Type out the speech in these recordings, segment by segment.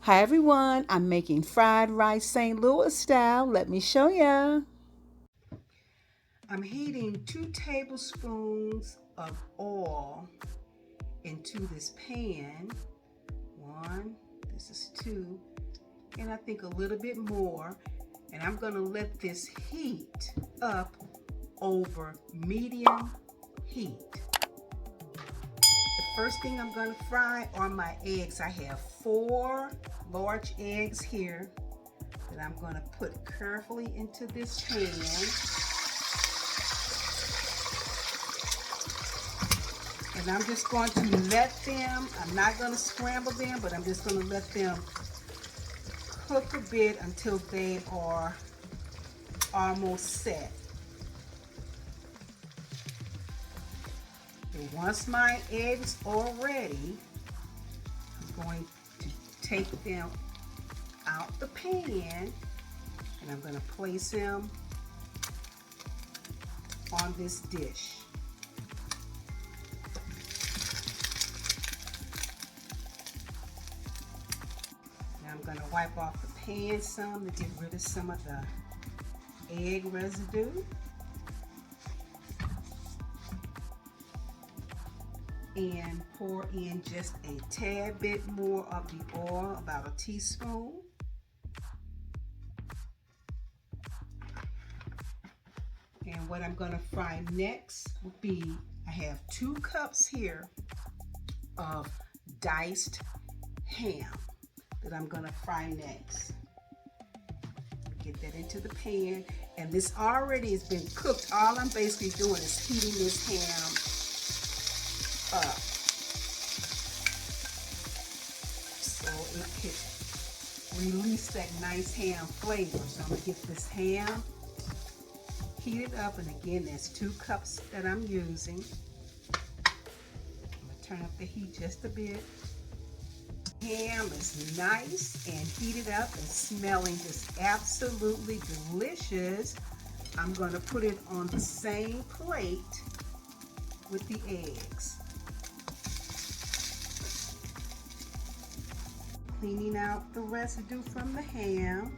Hi everyone, I'm making fried rice St. Louis style. Let me show ya. I'm heating 2 tablespoons of oil into this pan. 1, this is 2, and I think a little bit more. And I'm gonna let this heat up over medium heat. The first thing I'm gonna fry are my eggs. I have 4 large eggs here that I'm going to put carefully into this pan. And I'm just going to let them, I'm not going to scramble them, but I'm just going to let them cook a bit until they are almost set. And once my eggs are ready, I'm going to take them out the pan and I'm going to place them on this dish. Now I'm going to wipe off the pan some to get rid of some of the egg residue. And pour in just a tad bit more of the oil, about a teaspoon. And what I'm going to fry next will be, I have 2 cups here of diced ham that I'm going to fry next. Get that into the pan, and this already has been cooked. All I'm basically doing is heating this ham up so it can release that nice ham flavor. So I'm going to get this ham heated up, and again, there's 2 cups that I'm using. I'm going to turn up the heat just a bit. Ham is nice and heated up and smelling just absolutely delicious. I'm going to put it on the same plate with the eggs. Cleaning out the residue from the ham.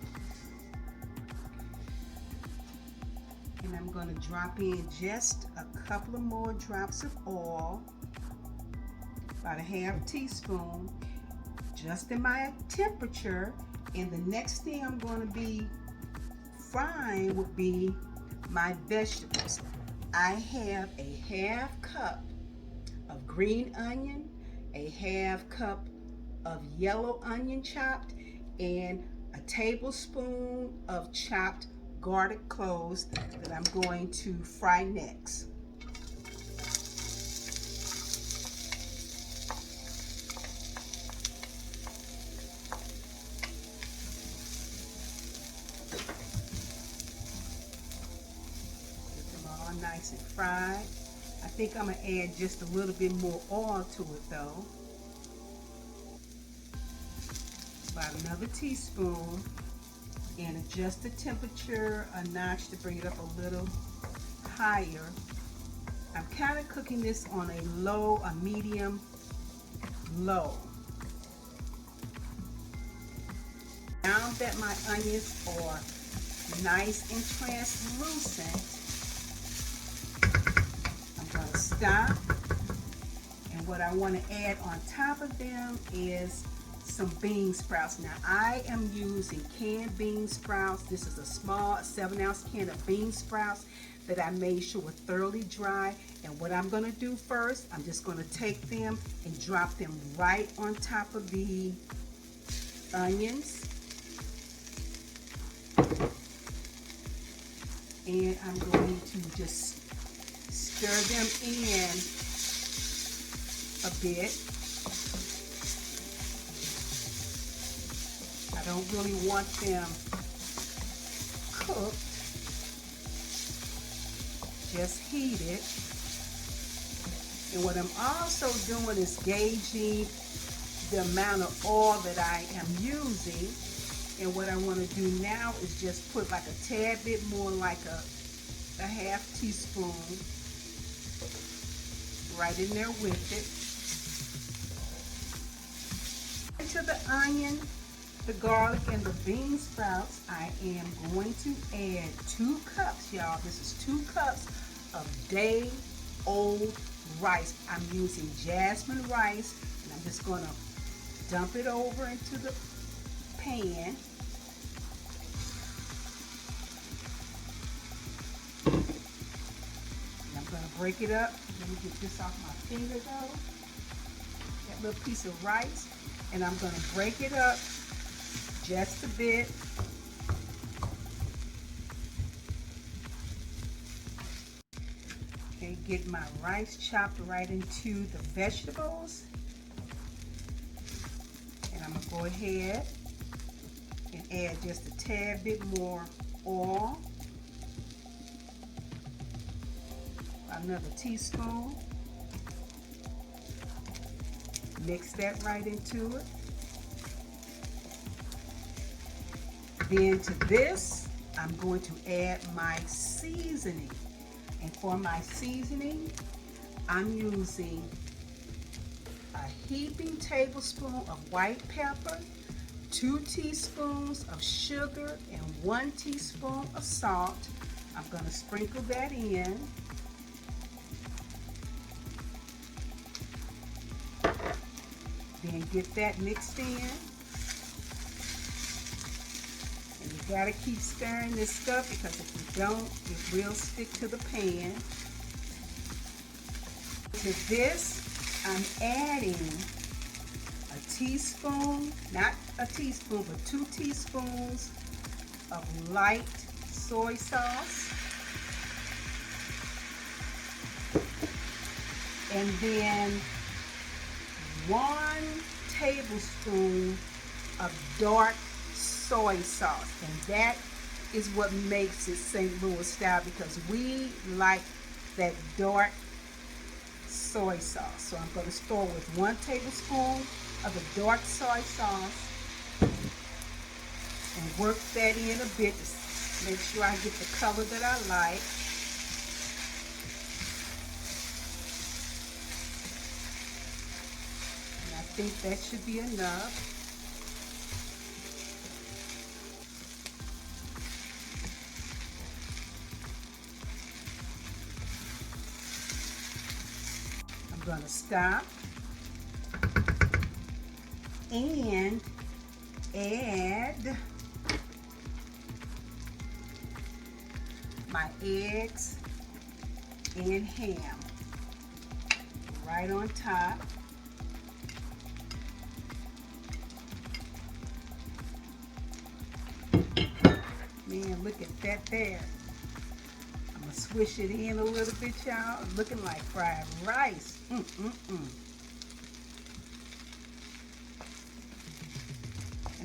And I'm going to drop in just a couple of more drops of oil, about a half teaspoon, just in my temperature. And the next thing I'm going to be frying would be my vegetables. I have a half cup of green onion, a half cup of yellow onion chopped, and a tablespoon of chopped garlic cloves that I'm going to fry next. Get them all nice and fried. I think I'm going to add just a little bit more oil to it though. About another teaspoon, and adjust the temperature a notch to bring it up a little higher. I'm kind of cooking this on a low, a medium low. Now that my onions are nice and translucent, I'm going to stop, and what I want to add on top of them is some bean sprouts. Now I am using canned bean sprouts. This is a small 7-ounce can of bean sprouts that I made sure were thoroughly dry. And what I'm going to do first, I'm just going to take them and drop them right on top of the onions. And I'm going to just stir them in a bit. I don't really want them cooked, just heated. And what I'm also doing is gauging the amount of oil that I am using. And what I want to do now is just put like a tad bit more, like a half teaspoon right in there with it. Into the onion, the garlic and the bean sprouts, I am going to add 2 cups, y'all. This is 2 cups of day-old rice. I'm using jasmine rice, and I'm just going to dump it over into the pan. And I'm going to break it up. Let me get this off my finger though. That little piece of rice. And I'm going to break it up just a bit. Okay, get my rice chopped right into the vegetables. And I'm going to go ahead and add just a tad bit more oil. Another teaspoon. Mix that right into it. Then to this, I'm going to add my seasoning. And for my seasoning, I'm using a heaping tablespoon of white pepper, 2 teaspoons of sugar, and 1 teaspoon of salt. I'm going to sprinkle that in. Then get that mixed in. And you gotta keep stirring this stuff because if you don't, it will stick to the pan. To this, I'm adding a teaspoon, not a teaspoon, but 2 teaspoons of light soy sauce. And then 1 tablespoon of dark soy sauce, and that is what makes it St. Louis style because we like that dark soy sauce. So I'm going to start with 1 tablespoon of the dark soy sauce and work that in a bit to make sure I get the color that I like. I think that should be enough. I'm going to stop and add my eggs and ham right on top. Man, look at that there. I'm going to swish it in a little bit, y'all. Looking like fried rice. And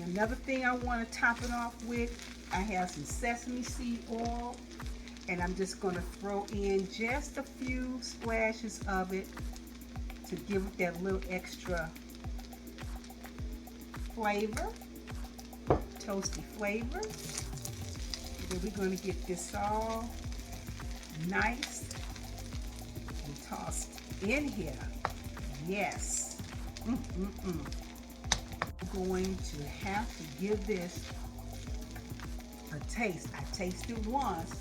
another thing I want to top it off with, I have some sesame seed oil. And I'm just going to throw in just a few splashes of it to give it that little extra flavor, toasty flavor. Then we're going to get this all nice and tossed in here. Yes. I'm going to have to give this a taste. I tasted once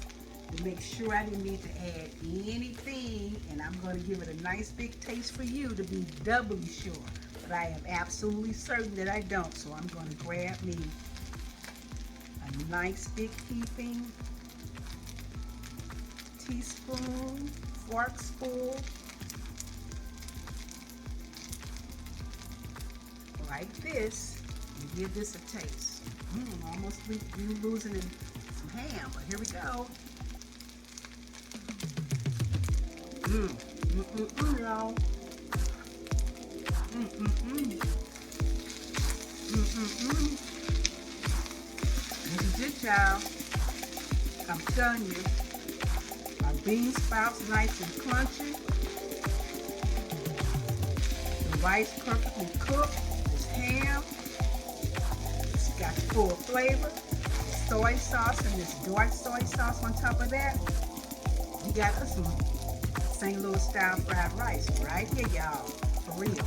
to make sure I didn't need to add anything, and I'm going to give it a nice big taste for you to be doubly sure. But I am absolutely certain that I don't, so I'm going to grab me a nice big heaping teaspoon, fork spoon, like this, and give this a taste. Almost losing some ham, but here we go. Y'all. This is it, y'all. I'm telling you, my bean sprouts nice and crunchy. The rice perfectly cooked. This ham, it's got full flavor. Soy sauce and this dark soy sauce on top of that. You got us some St. Louis style fried rice right here, y'all. For real.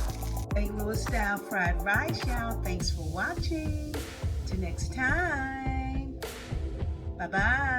St. Louis style fried rice, y'all. Thanks for watching. Till next time. Bye-bye.